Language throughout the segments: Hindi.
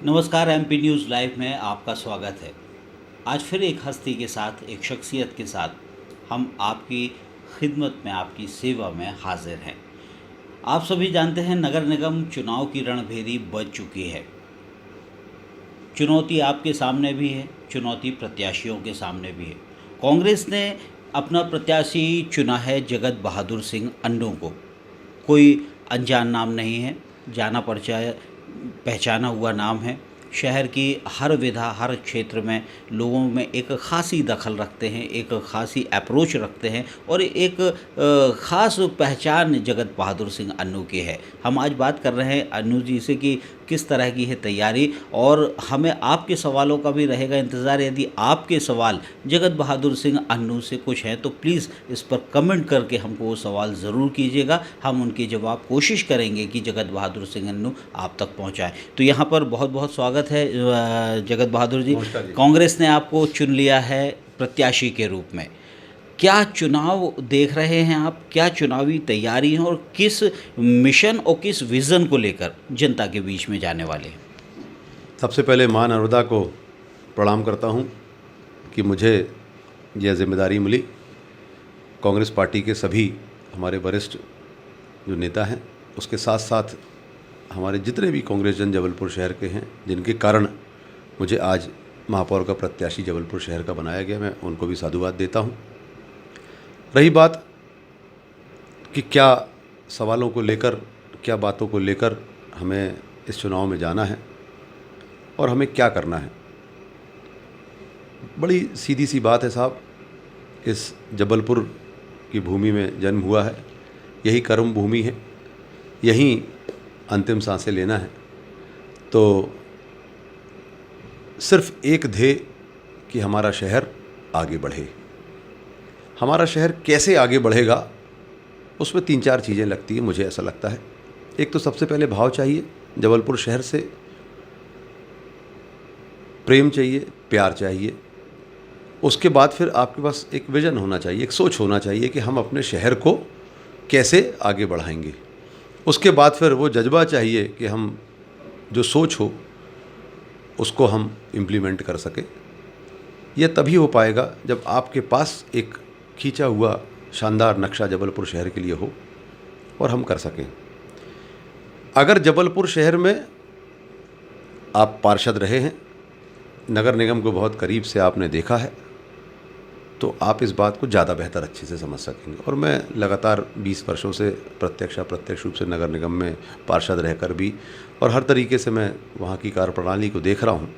नमस्कार, एमपी न्यूज़ लाइव में आपका स्वागत है। आज फिर एक हस्ती के साथ, एक शख्सियत के साथ हम आपकी खिदमत में, आपकी सेवा में हाजिर हैं। आप सभी जानते हैं, नगर निगम चुनाव की रणभेरी बज चुकी है। चुनौती आपके सामने भी है, चुनौती प्रत्याशियों के सामने भी है। कांग्रेस ने अपना प्रत्याशी चुना है जगत बहादुर सिंह अन्नू को। कोई अनजान नाम नहीं है, जाना पहचाना हुआ नाम है। शहर की हर विधा, हर क्षेत्र में लोगों में एक ख़ासी दखल रखते हैं, एक ख़ासी अप्रोच रखते हैं और एक ख़ास पहचान जगत बहादुर सिंह अन्नू की है। हम आज बात कर रहे हैं अन्नू जी से कि किस तरह की है तैयारी, और हमें आपके सवालों का भी रहेगा इंतज़ार। यदि आपके सवाल जगत बहादुर सिंह अन्नू से कुछ हैं तो प्लीज़ इस पर कमेंट करके हमको वो सवाल ज़रूर कीजिएगा। हम उनके जवाब कोशिश करेंगे कि जगत बहादुर सिंह अन्नू आप तक पहुंचाएं। तो यहाँ पर बहुत बहुत स्वागत है जगत बहादुर जी। कांग्रेस ने आपको चुन लिया है प्रत्याशी के रूप में। क्या चुनाव देख रहे हैं आप, क्या चुनावी तैयारी है और किस मिशन और किस विज़न को लेकर जनता के बीच में जाने वाले हैं? सबसे पहले मां नर्मदा को प्रणाम करता हूं कि मुझे यह जिम्मेदारी मिली। कांग्रेस पार्टी के सभी हमारे वरिष्ठ जो नेता हैं, उसके साथ साथ हमारे जितने भी कांग्रेस जन जबलपुर शहर के हैं, जिनके कारण मुझे आज महापौर का प्रत्याशी जबलपुर शहर का बनाया गया, मैं उनको भी साधुवाद देता हूं। रही बात कि क्या सवालों को लेकर, क्या बातों को लेकर हमें इस चुनाव में जाना है और हमें क्या करना है, बड़ी सीधी सी बात है साहब। इस जबलपुर की भूमि में जन्म हुआ है, यही कर्म भूमि है, यहीं अंतिम सांसें लेना है। तो सिर्फ एक ध्येय कि हमारा शहर आगे बढ़े। हमारा शहर कैसे आगे बढ़ेगा, उसमें 3-4 चीज़ें लगती हैं, मुझे ऐसा लगता है। एक तो सबसे पहले भाव चाहिए, जबलपुर शहर से प्रेम चाहिए, प्यार चाहिए। उसके बाद फिर आपके पास एक विज़न होना चाहिए, एक सोच होना चाहिए कि हम अपने शहर को कैसे आगे बढ़ाएंगे। उसके बाद फिर वो जज्बा चाहिए कि हम जो सोच हो उसको हम इम्प्लीमेंट कर सकें। यह तभी हो पाएगा जब आपके पास एक खींचा हुआ शानदार नक्शा जबलपुर शहर के लिए हो और हम कर सकें। अगर जबलपुर शहर में आप पार्षद रहे हैं, नगर निगम को बहुत करीब से आपने देखा है, तो आप इस बात को ज़्यादा बेहतर अच्छे से समझ सकेंगे। और मैं लगातार 20 वर्षों से अप्रत्यक्ष रूप से नगर निगम में पार्षद रहकर भी, और हर तरीके से मैं वहाँ की कार्यप्रणाली को देख रहा हूँ।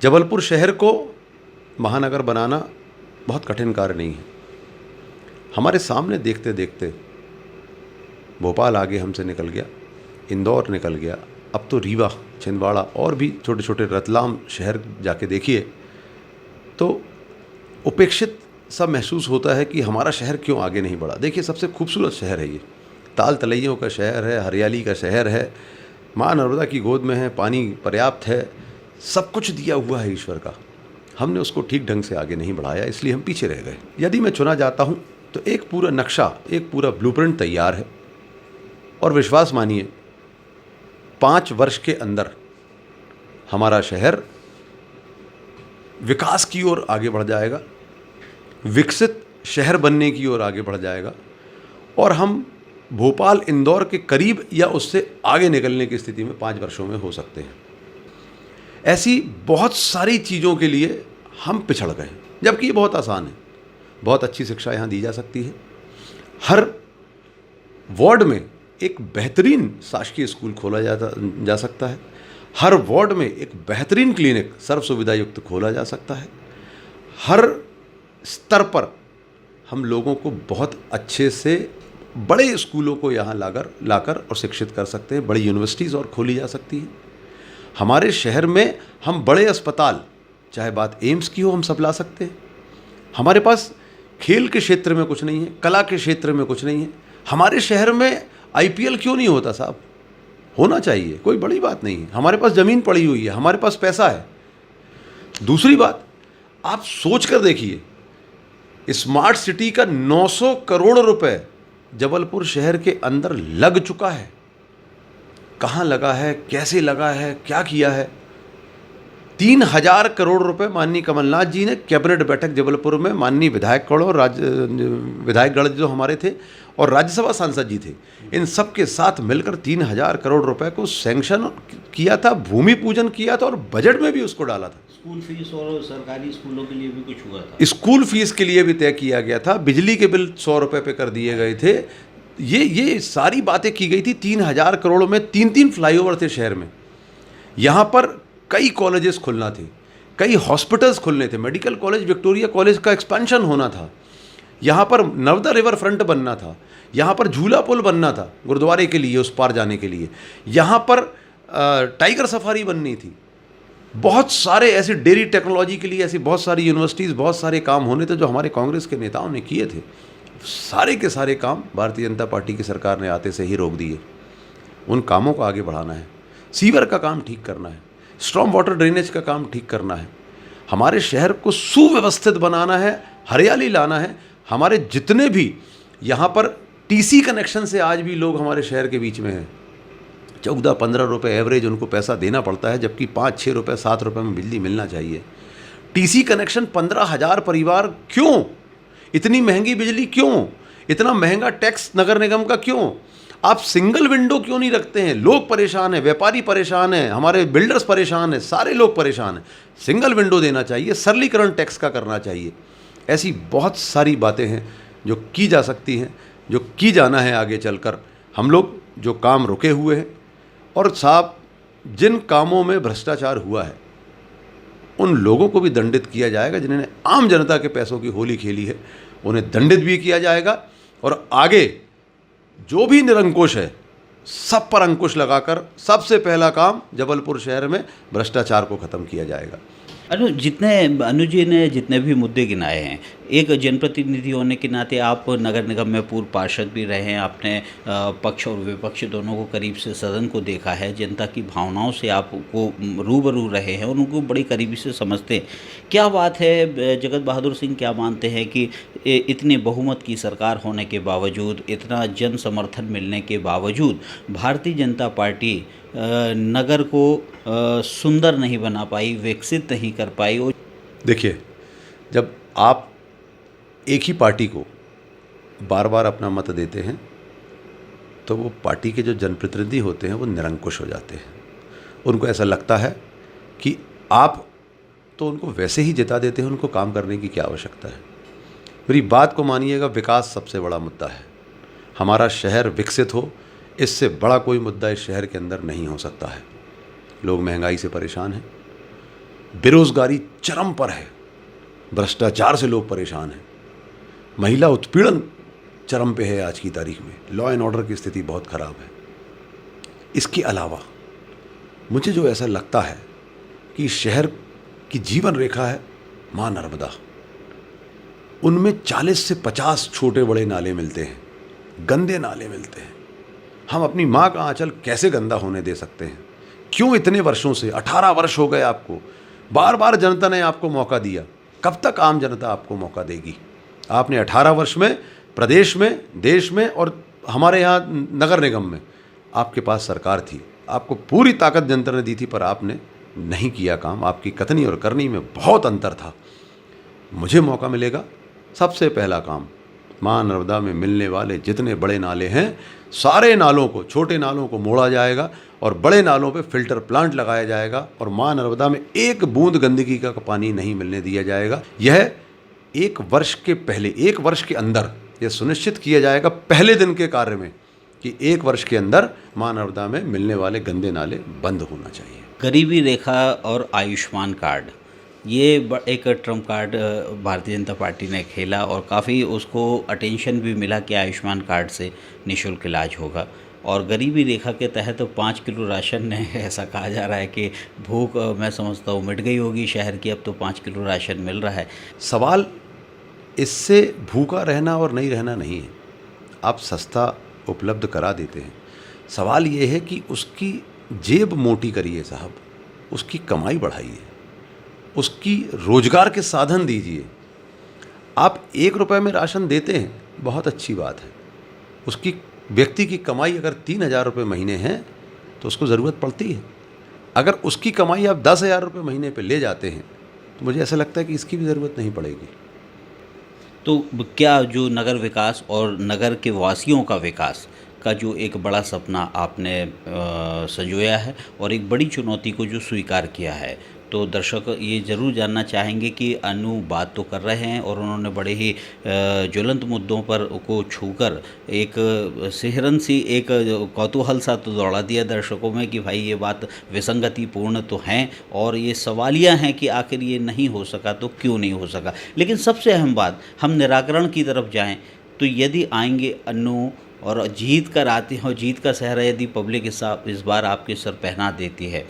जबलपुर शहर को महानगर बनाना बहुत कठिन कार्य नहीं है। हमारे सामने देखते देखते भोपाल आगे हमसे निकल गया, इंदौर निकल गया, अब तो रीवा, छिंदवाड़ा और भी छोटे छोटे रतलाम शहर जाके देखिए तो उपेक्षित सा महसूस होता है कि हमारा शहर क्यों आगे नहीं बढ़ा। देखिए, सबसे खूबसूरत शहर है ये, ताल तलैयों का शहर है, हरियाली का शहर है, माँ नर्मदा की गोद में है, पानी पर्याप्त है, सब कुछ दिया हुआ है ईश्वर का। हमने उसको ठीक ढंग से आगे नहीं बढ़ाया, इसलिए हम पीछे रह गए। यदि मैं चुना जाता हूँ तो एक पूरा नक्शा, एक पूरा ब्लूप्रिंट तैयार है, और विश्वास मानिए 5 वर्ष के अंदर हमारा शहर विकास की ओर आगे बढ़ जाएगा, विकसित शहर बनने की ओर आगे बढ़ जाएगा, और हम भोपाल, इंदौर के करीब या उससे आगे निकलने की स्थिति में 5 वर्षों में हो सकते हैं। ऐसी बहुत सारी चीज़ों के लिए हम पिछड़ गए, जबकि ये बहुत आसान है। बहुत अच्छी शिक्षा यहाँ दी जा सकती है। हर वार्ड में एक बेहतरीन शासकीय स्कूल खोला जा सकता है। हर वार्ड में एक बेहतरीन क्लिनिक सर्व सुविधा युक्त खोला जा सकता है। हर स्तर पर हम लोगों को बहुत अच्छे से बड़े स्कूलों को यहाँ लाकर और शिक्षित कर सकते हैं। बड़ी यूनिवर्सिटीज़ और खोली जा सकती हैं। हमारे शहर में हम बड़े अस्पताल, चाहे बात एम्स की हो, हम सब ला सकते हैं। हमारे पास खेल के क्षेत्र में कुछ नहीं है, कला के क्षेत्र में कुछ नहीं है। हमारे शहर में आईपीएल क्यों नहीं होता साहब? होना चाहिए, कोई बड़ी बात नहीं है। हमारे पास ज़मीन पड़ी हुई है, हमारे पास पैसा है। दूसरी बात, आप सोच कर देखिए, स्मार्ट सिटी का 900 करोड़ रुपए जबलपुर शहर के अंदर लग चुका है। कहाँ लगा है, कैसे लगा है, क्या किया है। 3,000 करोड़ रुपए माननीय कमलनाथ जी ने कैबिनेट बैठक जबलपुर में माननीय विधायकगण और विधायकगण जो हमारे थे और राज्यसभा सांसद जी थे, इन सब के साथ मिलकर 3,000 करोड़ रुपए को सैंक्शन किया था, भूमि पूजन किया था और बजट में भी उसको डाला था। स्कूल फीस और सरकारी स्कूलों के लिए भी कुछ हुआ था। स्कूल फीस के लिए भी तय किया गया था, बिजली के बिल 100 रुपये पे कर दिए गए थे। ये सारी बातें की गई थी। 3,000 करोड़ में 3-3 फ्लाईओवर थे शहर में। यहाँ पर कई कॉलेजेस खुलना थे, कई हॉस्पिटल्स खुलने थे, मेडिकल कॉलेज, विक्टोरिया कॉलेज का एक्सपेंशन होना था, यहाँ पर नर्मदा रिवर फ्रंट बनना था, यहाँ पर झूला पुल बनना था गुरुद्वारे के लिए उस पार जाने के लिए, यहाँ पर टाइगर सफारी बननी थी, बहुत सारे ऐसे डेयरी टेक्नोलॉजी के लिए ऐसी बहुत सारी यूनिवर्सिटीज़, बहुत सारे काम होने थे जो हमारे कांग्रेस के नेताओं ने किए थे। सारे के सारे काम भारतीय जनता पार्टी की सरकार ने आते से ही रोक दिए। उन कामों को आगे बढ़ाना है, सीवर का काम ठीक करना है, स्ट्रॉम वाटर ड्रेनेज का काम ठीक करना है, हमारे शहर को सुव्यवस्थित बनाना है, हरियाली लाना है। हमारे जितने भी यहाँ पर टीसी कनेक्शन से आज भी लोग हमारे शहर के बीच में हैं, 14-15 रुपये एवरेज उनको पैसा देना पड़ता है, जबकि 5-6 रुपये 7 रुपये में बिजली मिलना चाहिए। टीसी कनेक्शन 15,000 परिवार, क्यों इतनी महंगी बिजली, क्यों इतना महंगा टैक्स नगर निगम का, क्यों आप सिंगल विंडो क्यों नहीं रखते हैं? लोग परेशान हैं, व्यापारी परेशान हैं, हमारे बिल्डर्स परेशान हैं, सारे लोग परेशान हैं। सिंगल विंडो देना चाहिए, सरलीकरण टैक्स का करना चाहिए। ऐसी बहुत सारी बातें हैं जो की जा सकती हैं, जो की जाना है आगे चलकर। हम लोग जो काम रुके हुए हैं, और साहब जिन कामों में भ्रष्टाचार हुआ है उन लोगों को भी दंडित किया जाएगा, जिन्होंने आम जनता के पैसों की होली खेली है उन्हें दंडित भी किया जाएगा। और आगे जो भी निरंकुश है सब पर अंकुश लगाकर सबसे पहला काम जबलपुर शहर में भ्रष्टाचार को ख़त्म किया जाएगा। अनुज जी ने जितने भी मुद्दे गिनाए हैं, एक जनप्रतिनिधि होने के नाते आप नगर निगम में पूर्व पार्षद भी रहे हैं, आपने पक्ष और विपक्ष दोनों को करीब से सदन को देखा है, जनता की भावनाओं से आपको रूबरू रहे हैं और उनको बड़ी करीबी से समझते हैं। क्या बात है, जगत बहादुर सिंह क्या मानते हैं कि इतने बहुमत की सरकार होने के बावजूद, इतना जन समर्थन मिलने के बावजूद भारतीय जनता पार्टी नगर को सुंदर नहीं बना पाई, विकसित नहीं कर पाई? देखिए, जब आप एक ही पार्टी को बार बार अपना मत देते हैं तो वो पार्टी के जो जनप्रतिनिधि होते हैं वो निरंकुश हो जाते हैं। उनको ऐसा लगता है कि आप तो उनको वैसे ही जिता देते हैं, उनको काम करने की क्या आवश्यकता है। मेरी बात को मानिएगा, विकास सबसे बड़ा मुद्दा है। हमारा शहर विकसित हो, इससे बड़ा कोई मुद्दा इस शहर के अंदर नहीं हो सकता है। लोग महंगाई से परेशान हैं, बेरोज़गारी चरम पर है, भ्रष्टाचार से लोग परेशान हैं, महिला उत्पीड़न चरम पे है आज की तारीख में, लॉ एंड ऑर्डर की स्थिति बहुत ख़राब है। इसके अलावा मुझे जो ऐसा लगता है कि शहर की जीवन रेखा है माँ नर्मदा, उनमें 40 से 50 छोटे बड़े नाले मिलते हैं, गंदे नाले मिलते हैं। हम अपनी माँ का आंचल कैसे गंदा होने दे सकते हैं? क्यों इतने वर्षों से, 18 वर्ष हो गए आपको, बार बार जनता ने आपको मौका दिया, कब तक आम जनता आपको मौका देगी? आपने 18 वर्ष में प्रदेश में, देश में और हमारे यहाँ नगर निगम में आपके पास सरकार थी, आपको पूरी ताकत जनता ने दी थी, पर आपने नहीं किया काम। आपकी कथनी और करनी में बहुत अंतर था। मुझे मौका मिलेगा, सबसे पहला काम माँ नर्मदा में मिलने वाले जितने बड़े नाले हैं, सारे नालों को, छोटे नालों को मोड़ा जाएगा और बड़े नालों पे फिल्टर प्लांट लगाया जाएगा और माँ नर्मदा में एक बूंद गंदगी का पानी नहीं मिलने दिया जाएगा। यह 1 वर्ष के पहले, 1 वर्ष के अंदर यह सुनिश्चित किया जाएगा, पहले दिन के कार्य में, कि 1 वर्ष के अंदर माँ नर्मदा में मिलने वाले गंदे नाले बंद होना चाहिए। गरीबी रेखा और आयुष्मान कार्ड, ये एक Trump card Bharatiya Janata party ने खेला और काफ़ी उसको अटेंशन भी मिला कि आयुष्मान कार्ड से निःशुल्क इलाज होगा। और गरीबी रेखा के तहत 5 किलो राशन ने, ऐसा कहा जा रहा है कि भूख मैं समझता हूँ मिट गई होगी शहर की, अब तो 5 किलो राशन मिल रहा है। सवाल इससे भूखा रहना और नहीं रहना नहीं है, आप सस्ता उपलब्ध करा देते हैं। सवाल ये है कि उसकी जेब मोटी करिए साहब, उसकी कमाई बढ़ाइए, उसकी रोजगार के साधन दीजिए। आप 1 रुपये में राशन देते हैं, बहुत अच्छी बात है, उसकी व्यक्ति की कमाई अगर 3,000 रुपये महीने है तो उसको ज़रूरत पड़ती है। अगर उसकी कमाई आप 10,000 रुपये महीने पे ले जाते हैं तो मुझे ऐसा लगता है कि इसकी भी ज़रूरत नहीं पड़ेगी। तो क्या जो नगर विकास और नगर के वासियों का विकास का जो एक बड़ा सपना आपने संजोया है और एक बड़ी चुनौती को जो स्वीकार किया है, तो दर्शक ये ज़रूर जानना चाहेंगे कि अनु बात तो कर रहे हैं और उन्होंने बड़े ही ज्वलंत मुद्दों पर को छूकर एक सिहरन सी एक कौतूहल सा तो दौड़ा दिया दर्शकों में कि भाई ये बात विसंगतिपूर्ण तो हैं और ये सवालिया हैं कि आखिर ये नहीं हो सका तो क्यों नहीं हो सका। लेकिन सबसे अहम बात, हम निराकरण की तरफ जाएं तो यदि आएंगे अनु और जीत कर आते हैं और जीत का सहरा यदि पब्लिक इस बार आपके सर पहना देती है,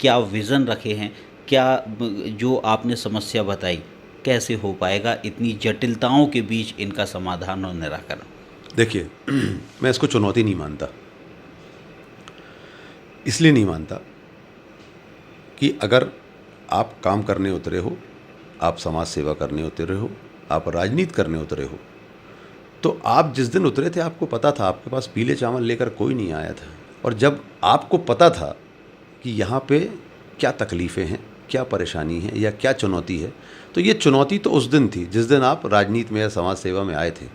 क्या विज़न रखे हैं, क्या जो आपने समस्या बताई कैसे हो पाएगा इतनी जटिलताओं के बीच इनका समाधान और निराकरण? देखिए, मैं इसको चुनौती नहीं मानता। इसलिए नहीं मानता कि अगर आप काम करने उतरे हो, आप समाज सेवा करने उतरे हो, आप राजनीति करने उतरे हो, तो आप जिस दिन उतरे थे आपको पता था, आपके पास पीले चावल लेकर कोई नहीं आया था। और जब आपको पता था कि यहाँ पे क्या तकलीफ़ें हैं, क्या परेशानी है या क्या चुनौती है, तो ये चुनौती तो उस दिन थी जिस दिन आप राजनीति में या समाज सेवा में आए थे।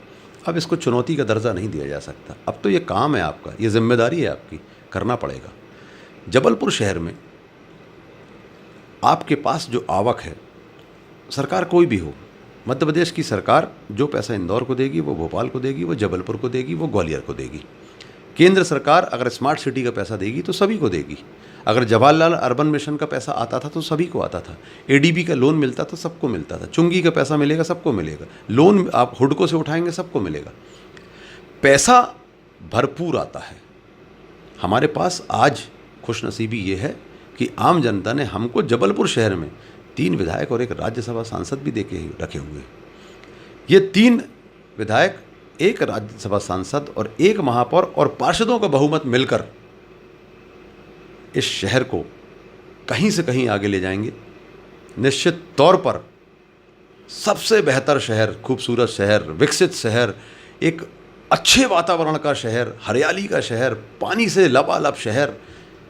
अब इसको चुनौती का दर्जा नहीं दिया जा सकता। अब तो ये काम है आपका, ये जिम्मेदारी है आपकी, करना पड़ेगा। जबलपुर शहर में आपके पास जो आवक है, सरकार कोई भी हो, मध्य प्रदेश की सरकार जो पैसा इंदौर को देगी वो भोपाल को देगी, वो जबलपुर को देगी, वो ग्वालियर को देगी। केंद्र सरकार अगर स्मार्ट सिटी का पैसा देगी तो सभी को देगी। अगर जवाहरलाल अर्बन मिशन का पैसा आता था तो सभी को आता था। एडीबी का लोन मिलता तो सबको मिलता था। चुंगी का पैसा मिलेगा सबको मिलेगा। लोन आप हुडको से उठाएंगे सबको मिलेगा। पैसा भरपूर आता है। हमारे पास आज खुशनसीबी ये है कि आम जनता ने हमको जबलपुर शहर में 3 विधायक और 1 राज्यसभा सांसद भी देके रखे हुए हैं। ये 3 विधायक, 1 राज्यसभा सांसद और 1 महापौर और पार्षदों का बहुमत मिलकर इस शहर को कहीं से कहीं आगे ले जाएंगे। निश्चित तौर पर सबसे बेहतर शहर, खूबसूरत शहर, विकसित शहर, एक अच्छे वातावरण का शहर, हरियाली का शहर, पानी से लबालब शहर,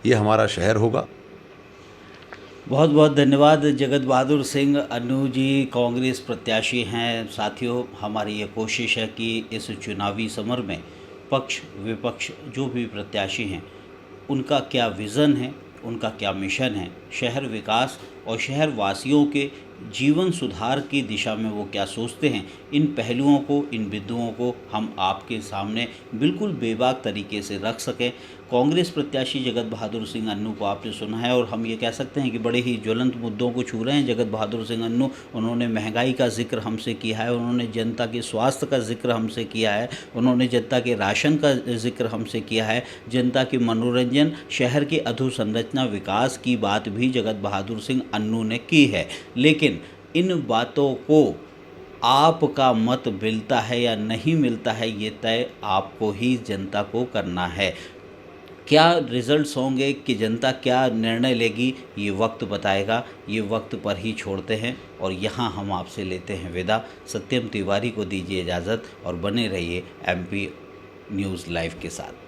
ये हमारा शहर होगा। बहुत बहुत धन्यवाद जगत बहादुर सिंह अन्नू जी, कांग्रेस प्रत्याशी हैं। साथियों, हमारी ये कोशिश है कि इस चुनावी समर में पक्ष विपक्ष जो भी प्रत्याशी हैं उनका क्या विज़न है, उनका क्या मिशन है, शहर विकास और शहर वासियों के जीवन सुधार की दिशा में वो क्या सोचते हैं, इन पहलुओं को, इन बिंदुओं को हम आपके सामने बिल्कुल बेबाक तरीके से रख सकें। कांग्रेस प्रत्याशी जगत बहादुर सिंह अन्नू को आपने सुना है और हम ये कह सकते हैं कि बड़े ही ज्वलंत मुद्दों को छू रहे हैं जगत बहादुर सिंह अन्नू। उन्होंने महंगाई का जिक्र हमसे किया है, उन्होंने जनता के स्वास्थ्य का जिक्र हमसे किया है, उन्होंने जनता के राशन का जिक्र हमसे किया है, जनता के मनोरंजन, शहर के अधोसंरचना विकास की बात भी जगत बहादुर सिंह अन्नू ने की है। लेकिन इन बातों को आपका मत मिलता है या नहीं मिलता है, ये तय आपको ही जनता को करना है। क्या रिजल्ट्स होंगे कि जनता क्या निर्णय लेगी, ये वक्त बताएगा। ये वक्त पर ही छोड़ते हैं और यहाँ हम आपसे लेते हैं विदा। सत्यम तिवारी को दीजिए इजाज़त और बने रहिए MP न्यूज़ लाइव के साथ।